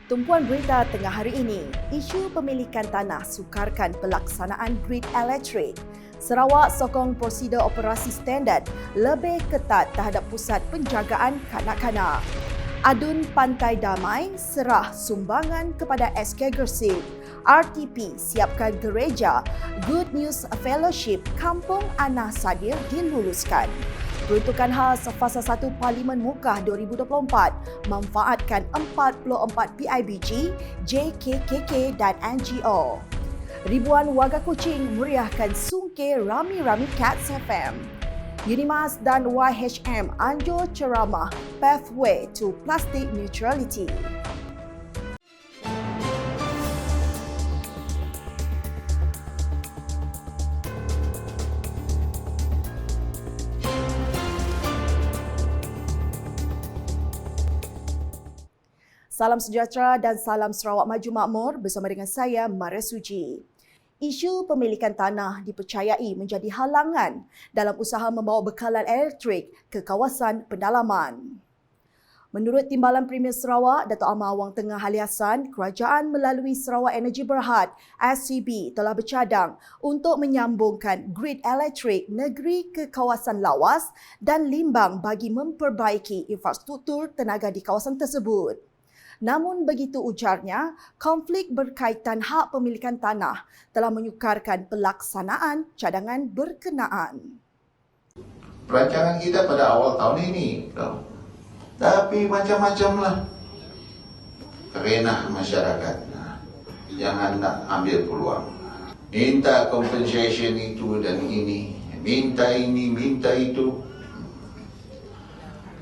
Tumpuan berita tengah hari ini, isu pemilikan tanah sukarkan pelaksanaan grid elektrik. Sarawak sokong prosedur operasi standard lebih ketat terhadap pusat penjagaan kanak-kanak. Adun Pantai Damai serah sumbangan kepada SK Gersik. RTP siapkan gereja Good News Fellowship Kampung Anah Sadir diluluskan. Peruntukan khas Fasa 1 Parlimen Mukah 2024 manfaatkan 44 PIBG, JKKK dan NGO. Ribuan warga Kuching meriahkan sungkir Rami-Rami Cats FM. Unimas dan YHM anjur ceramah Pathway to Plastic Neutrality. Salam sejahtera dan salam Sarawak Maju Makmur bersama dengan saya, Maria Suji. Isu pemilikan tanah dipercayai menjadi halangan dalam usaha membawa bekalan elektrik ke kawasan pendalaman. Menurut Timbalan Premier Sarawak, Dato' Amar Awang Tengah Haliasan, kerajaan melalui Sarawak Energy Berhad (SCB) telah bercadang untuk menyambungkan grid elektrik negeri ke kawasan lawas dan limbang bagi memperbaiki infrastruktur tenaga di kawasan tersebut. Namun begitu ujarnya, konflik berkaitan hak pemilikan tanah telah menyukarkan pelaksanaan cadangan berkenaan. Perancangan kita pada awal tahun ini, tapi macam-macam lah. Kerana masyarakat yang hendak ambil peluang. Minta compensation itu dan ini, minta ini, minta itu.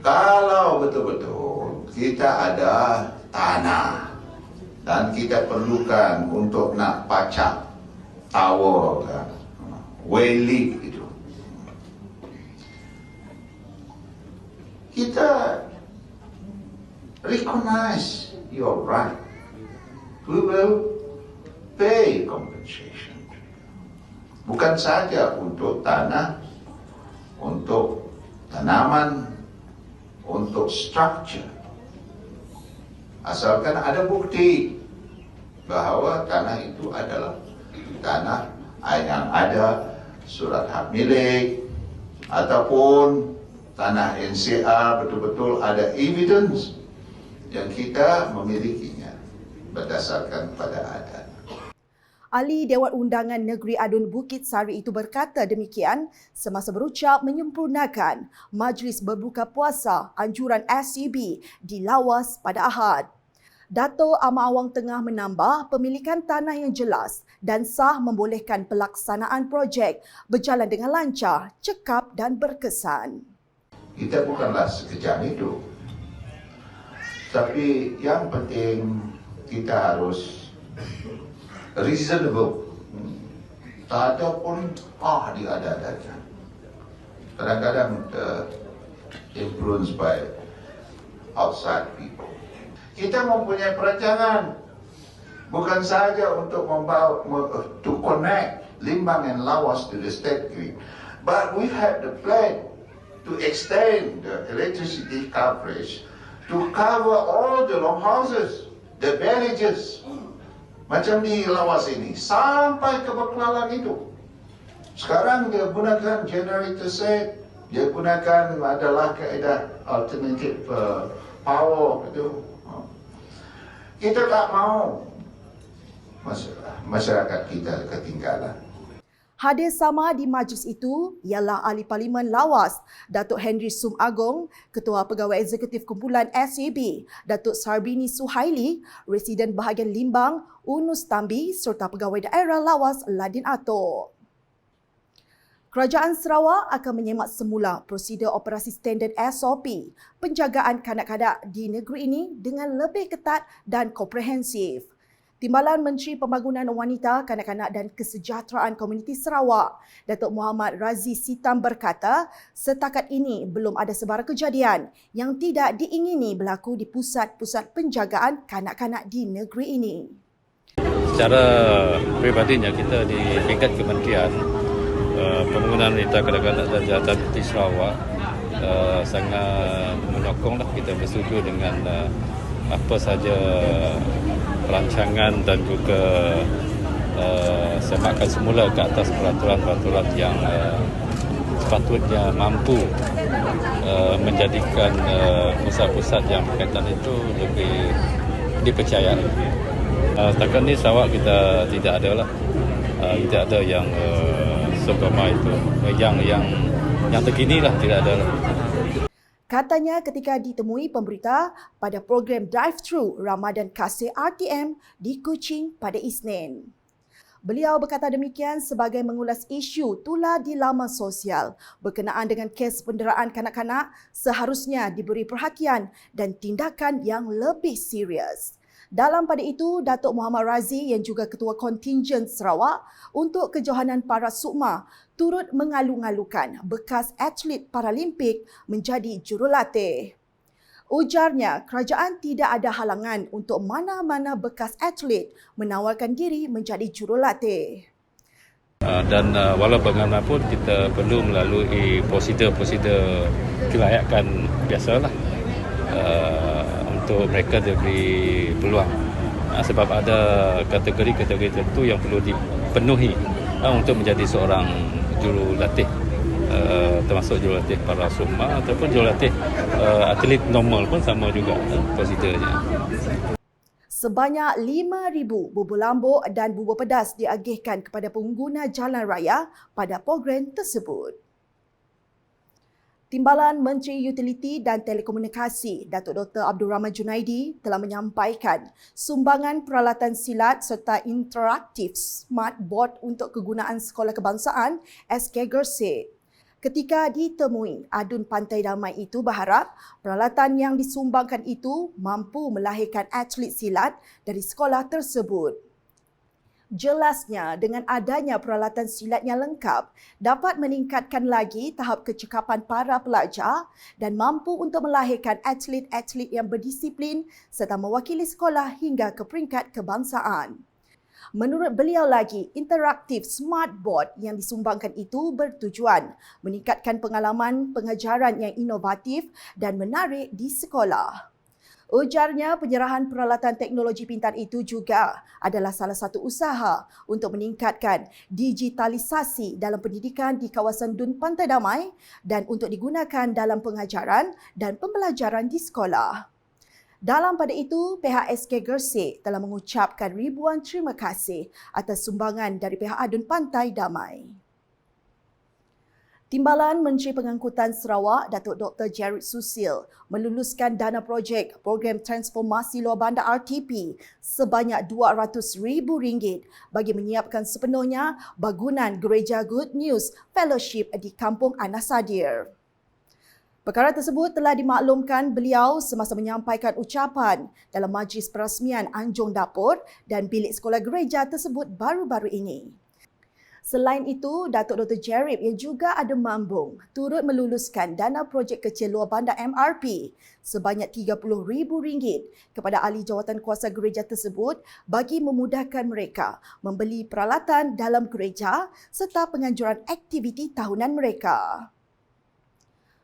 Kalau betul-betul kita ada tanah dan kita perlukan untuk nak pacak tower kan, waylift itu, kita recognize your right. We will pay compensation. Bukan saja untuk tanah, untuk tanaman, untuk structure. Asalkan ada bukti bahawa tanah itu adalah tanah yang ada surat hak milik ataupun tanah NCR betul-betul ada evidence yang kita memilikinya berdasarkan pada adat. Ahli Dewan Undangan Negeri Adun Bukit Sari itu berkata demikian semasa berucap menyempurnakan Majlis Berbuka Puasa anjuran SCB di Lawas pada Ahad. Dato' Amar Awang Tengah menambah pemilikan tanah yang jelas dan sah membolehkan pelaksanaan projek berjalan dengan lancar, cekap dan berkesan. Kita bukanlah sekejam itu. Tapi yang penting kita harus reasonable. Tak ada pun diada-adakan. Kadang-kadang influenced by outside people. Kita mempunyai perancangan bukan saja untuk membawa to connect Limbang and Lawas to the state grid, but we have the plan to extend the electricity coverage to cover all the longhouses, the villages. Macam di Lawas ini, sampai ke Baklalan itu. Sekarang dia gunakan generator set, dia gunakan adalah kaedah alternative power itu. Kita tak mau masyarakat kita ketinggalan. Hadir sama di majlis itu ialah Ahli Parlimen Lawas, Datuk Henry Sum Agong, Ketua Pegawai Eksekutif Kumpulan SAB, Datuk Sarbini Suhaili, Residen Bahagian Limbang, Unus Tambi serta Pegawai Daerah Lawas Ladin Atok. Kerajaan Sarawak akan menyemak semula prosedur operasi standard SOP penjagaan kanak-kanak di negeri ini dengan lebih ketat dan komprehensif. Timbalan Menteri Pembangunan Wanita, Kanak-kanak dan Kesejahteraan Komuniti Sarawak, Datuk Muhammad Razi Sitam berkata, setakat ini belum ada sebarang kejadian yang tidak diingini berlaku di pusat-pusat penjagaan kanak-kanak di negeri ini. Secara peribadinya kita di tingkat kementerian Pembangunan Wanita, Kanak-kanak dan Kesejahteraan Komuniti Sarawak sangat menyokonglah kita bersetuju dengan apa saja perancangan dan juga semakan semula ke atas peraturan-peraturan yang sepatutnya mampu menjadikan pusat-pusat yang berkaitan itu lebih dipercayai. Setakat ni Sarawak kita tidak ada lah, tidak ada yang seumpama itu, yang terkini lah, tidak ada lah. Katanya ketika ditemui pemberita pada program Drive-Thru Ramadan Kasih RTM di Kuching pada Isnin. Beliau berkata demikian sebagai mengulas isu tular di laman sosial berkenaan dengan kes penderaan kanak-kanak seharusnya diberi perhatian dan tindakan yang lebih serius. Dalam pada itu, Datuk Muhammad Razi yang juga Ketua Kontingen Sarawak untuk Kejohanan Para Sukma turut mengalu-alukan bekas atlet Paralimpik menjadi jurulatih. Ujarnya, kerajaan tidak ada halangan untuk mana-mana bekas atlet menawarkan diri menjadi jurulatih. Dan walau bagaimanapun kita perlu melalui prosedur-prosedur kelayakan biasalah untuk mereka diberi peluang. Sebab ada kategori-kategori tertentu yang perlu dipenuhi untuk menjadi seorang jurulatih, termasuk jurulatih para sukma ataupun jurulatih atlet normal pun sama juga prosedurnya. Sebanyak 5,000 bubur lambuk dan bubur pedas diagihkan kepada pengguna jalan raya pada program tersebut. Timbalan Menteri Utiliti dan Telekomunikasi Datuk Dr. Abdul Rahman Junaidi telah menyampaikan sumbangan peralatan silat serta interaktif smart board untuk kegunaan Sekolah Kebangsaan SK Gersik. Ketika ditemui, Adun Pantai Damai itu berharap peralatan yang disumbangkan itu mampu melahirkan atlet silat dari sekolah tersebut. Jelasnya, dengan adanya peralatan silat yang lengkap, dapat meningkatkan lagi tahap kecekapan para pelajar dan mampu untuk melahirkan atlet-atlet yang berdisiplin serta mewakili sekolah hingga ke peringkat kebangsaan. Menurut beliau lagi, interaktif smart board yang disumbangkan itu bertujuan meningkatkan pengalaman pengajaran yang inovatif dan menarik di sekolah. Ujarnya, penyerahan peralatan teknologi pintar itu juga adalah salah satu usaha untuk meningkatkan digitalisasi dalam pendidikan di kawasan Dun Pantai Damai dan untuk digunakan dalam pengajaran dan pembelajaran di sekolah. Dalam pada itu, pihak SK Gersik telah mengucapkan ribuan terima kasih atas sumbangan dari pihak Adun Pantai Damai. Timbalan Menteri Pengangkutan Sarawak, Datuk Dr. Jared Susil, meluluskan dana projek Program Transformasi Luar Bandar RTP sebanyak RM200,000 bagi menyiapkan sepenuhnya bangunan Gereja Good News Fellowship di Kampung Anas Sadir. Perkara tersebut telah dimaklumkan beliau semasa menyampaikan ucapan dalam majlis perasmian Anjung Dapur dan bilik sekolah gereja tersebut baru-baru ini. Selain itu, Datuk Dr. Jarib yang juga ada mambung turut meluluskan dana projek kecil luar bandar MRP sebanyak RM30,000 kepada ahli jawatan kuasa gereja tersebut bagi memudahkan mereka membeli peralatan dalam gereja serta penganjuran aktiviti tahunan mereka.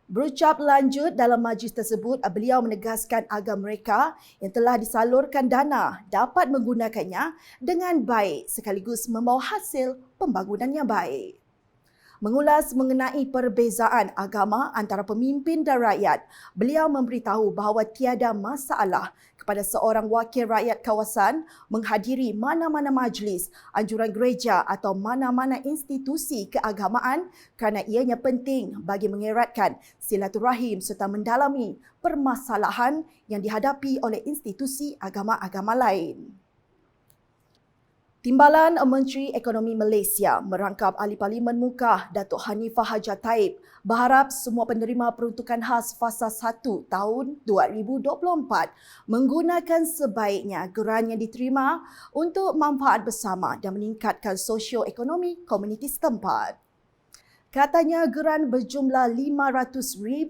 Berucap lanjut dalam majlis tersebut, beliau menegaskan agar mereka yang telah disalurkan dana dapat menggunakannya dengan baik sekaligus membawa hasil pembangunan yang baik. Mengulas mengenai perbezaan agama antara pemimpin dan rakyat, beliau memberitahu bahawa tiada masalah kepada seorang wakil rakyat kawasan menghadiri mana-mana majlis, anjuran gereja atau mana-mana institusi keagamaan kerana ianya penting bagi mengeratkan silaturahim serta mendalami permasalahan yang dihadapi oleh institusi agama-agama lain. Timbalan Menteri Ekonomi Malaysia merangkap Ahli Parlimen Muka Datuk Hanifah Hajat Taib berharap semua penerima peruntukan khas fasa 1 tahun 2024 menggunakan sebaiknya geran yang diterima untuk manfaat bersama dan meningkatkan sosioekonomi komuniti setempat. Katanya geran berjumlah RM500,000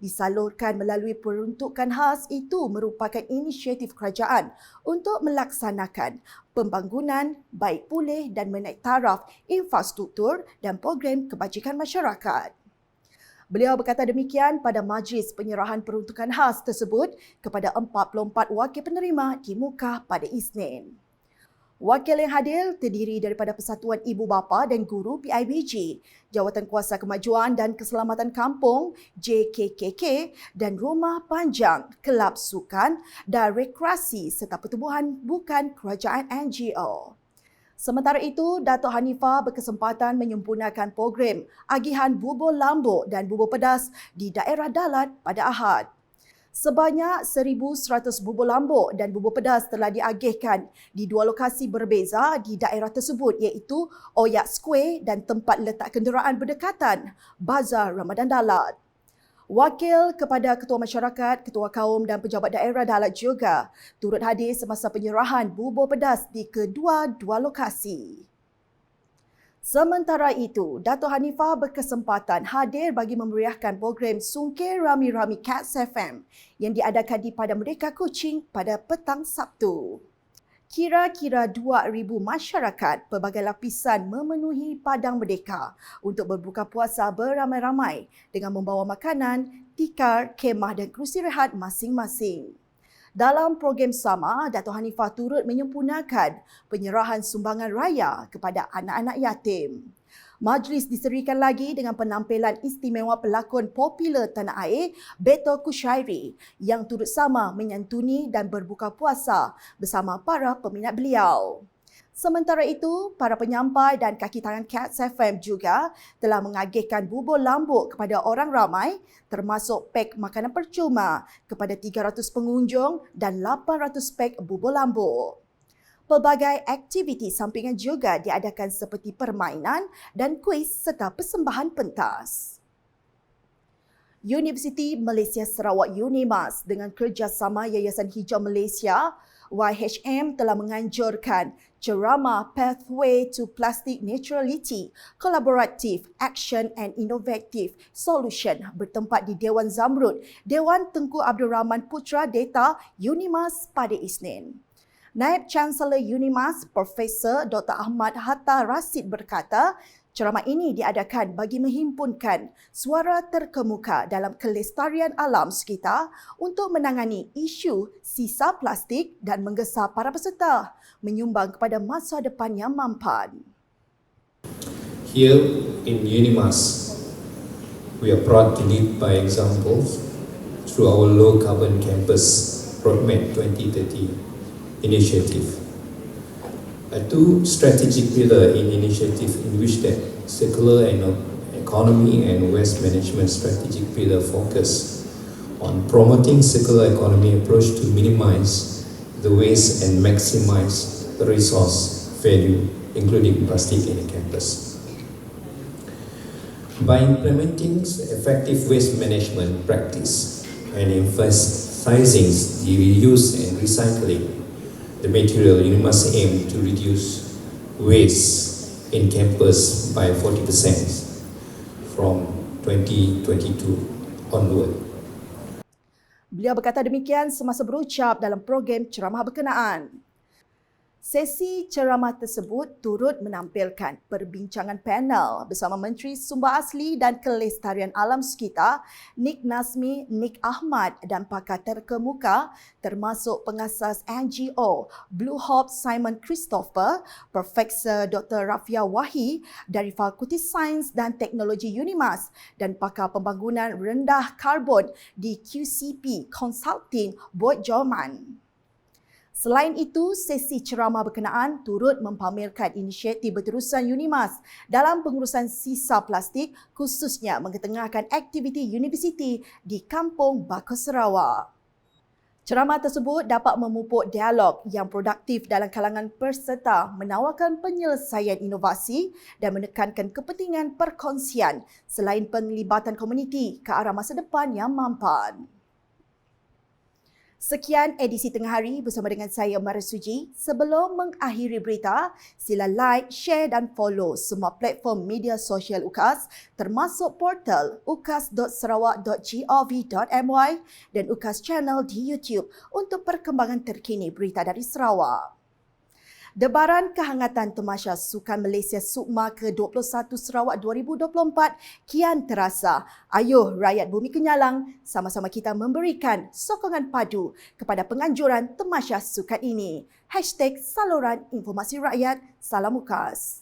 disalurkan melalui peruntukan khas itu merupakan inisiatif kerajaan untuk melaksanakan pembangunan, baik pulih dan menaik taraf infrastruktur dan program kebajikan masyarakat. Beliau berkata demikian pada majlis penyerahan peruntukan khas tersebut kepada 44 wakil penerima di Muka pada Isnin. Wakil yang hadir terdiri daripada Persatuan Ibu Bapa dan Guru PIBG, Jawatan Kuasa Kemajuan dan Keselamatan Kampung JKKK dan Rumah Panjang, Kelab Sukan dan Rekreasi serta pertubuhan bukan kerajaan NGO. Sementara itu, Datuk Hanifah berkesempatan menyempurnakan program agihan bubur lambuk dan bubur pedas di daerah Dalat pada Ahad. Sebanyak 1,100 bubur lambuk dan bubur pedas telah diagihkan di dua lokasi berbeza di daerah tersebut iaitu Oyak Square dan tempat letak kenderaan berdekatan Bazar Ramadan Dalat. Wakil kepada Ketua Masyarakat, Ketua Kaum dan Pejabat Daerah Dalat juga turut hadir semasa penyerahan bubur pedas di kedua-dua lokasi. Sementara itu, Datuk Hanifah berkesempatan hadir bagi memeriahkan program Sungkir Rami-Rami Cats FM yang diadakan di Padang Merdeka Kuching pada petang Sabtu. Kira-kira 2,000 masyarakat pelbagai lapisan memenuhi Padang Merdeka untuk berbuka puasa beramai-ramai dengan membawa makanan, tikar, kemah dan kerusi rehat masing-masing. Dalam program sama, Datuk Hanifah turut menyempurnakan penyerahan sumbangan raya kepada anak-anak yatim. Majlis diserikan lagi dengan penampilan istimewa pelakon popular tanah air Beto Kushairi yang turut sama menyantuni dan berbuka puasa bersama para peminat beliau. Sementara itu, para penyampai dan kaki tangan Cats FM juga telah mengagihkan bubur lambuk kepada orang ramai termasuk pek makanan percuma kepada 300 pengunjung dan 800 pek bubur lambuk. Pelbagai aktiviti sampingan juga diadakan seperti permainan dan kuis serta persembahan pentas. Universiti Malaysia Sarawak UNIMAS dengan kerjasama Yayasan Hijau Malaysia YHM telah menganjurkan ceramah Pathway to Plastic Neutrality Collaborative Action and Innovative Solution bertempat di Dewan Zamrud, Dewan Tengku Abdul Rahman Putra Data UNIMAS pada Isnin. Naib Chancellor UNIMAS Profesor Dr. Ahmad Hatta Rasid berkata, ceramah ini diadakan bagi menghimpunkan suara terkemuka dalam kelestarian alam sekitar untuk menangani isu sisa plastik dan menggesa para peserta menyumbang kepada masa depan yang mampan. Here in UNIMAS, we are proud to lead by example through our low carbon campus Roadmap 2030 initiative. Two strategic pillars in initiative in which that circular economy and waste management strategic pillar focus on promoting circular economy approach to minimize the waste and maximize the resource value, including plastic in the campus. By implementing effective waste management practice and emphasizing the reuse and recycling the material, you must aim to reduce waste in campus by 40% from 2022 onward. Beliau berkata demikian semasa berucap dalam program ceramah berkenaan. Sesi ceramah tersebut turut menampilkan perbincangan panel bersama Menteri Sumber Asli dan Kelestarian Alam Sekitar Nik Nazmi, Nik Ahmad dan pakar terkemuka termasuk pengasas NGO Blue Hope Simon Christopher, Profesor Dr. Rafia Wahi dari Fakulti Sains dan Teknologi UNIMAS dan pakar pembangunan rendah karbon di QCP Consulting Board Jerman. Selain itu, sesi ceramah berkenaan turut mempamerkan inisiatif berterusan UNIMAS dalam pengurusan sisa plastik khususnya mengetengahkan aktiviti universiti di Kampung Bakau Sarawak. Ceramah tersebut dapat memupuk dialog yang produktif dalam kalangan peserta menawarkan penyelesaian inovasi dan menekankan kepentingan perkongsian selain penglibatan komuniti ke arah masa depan yang mampan. Sekian edisi Tengah Hari bersama dengan saya Mara Suji. Sebelum mengakhiri berita, sila like, share dan follow semua platform media sosial UKAS termasuk portal ukas.sarawak.gov.my dan UKAS Channel di YouTube untuk perkembangan terkini berita dari Sarawak. Debaran kehangatan Tamasya Sukan Malaysia SUKMA ke-21 Sarawak 2024 kian terasa. Ayuh rakyat Bumi Kenyalang, sama-sama kita memberikan sokongan padu kepada penganjuran Tamasya Sukan ini. #Saluran Informasi Rakyat. Salam UKAS.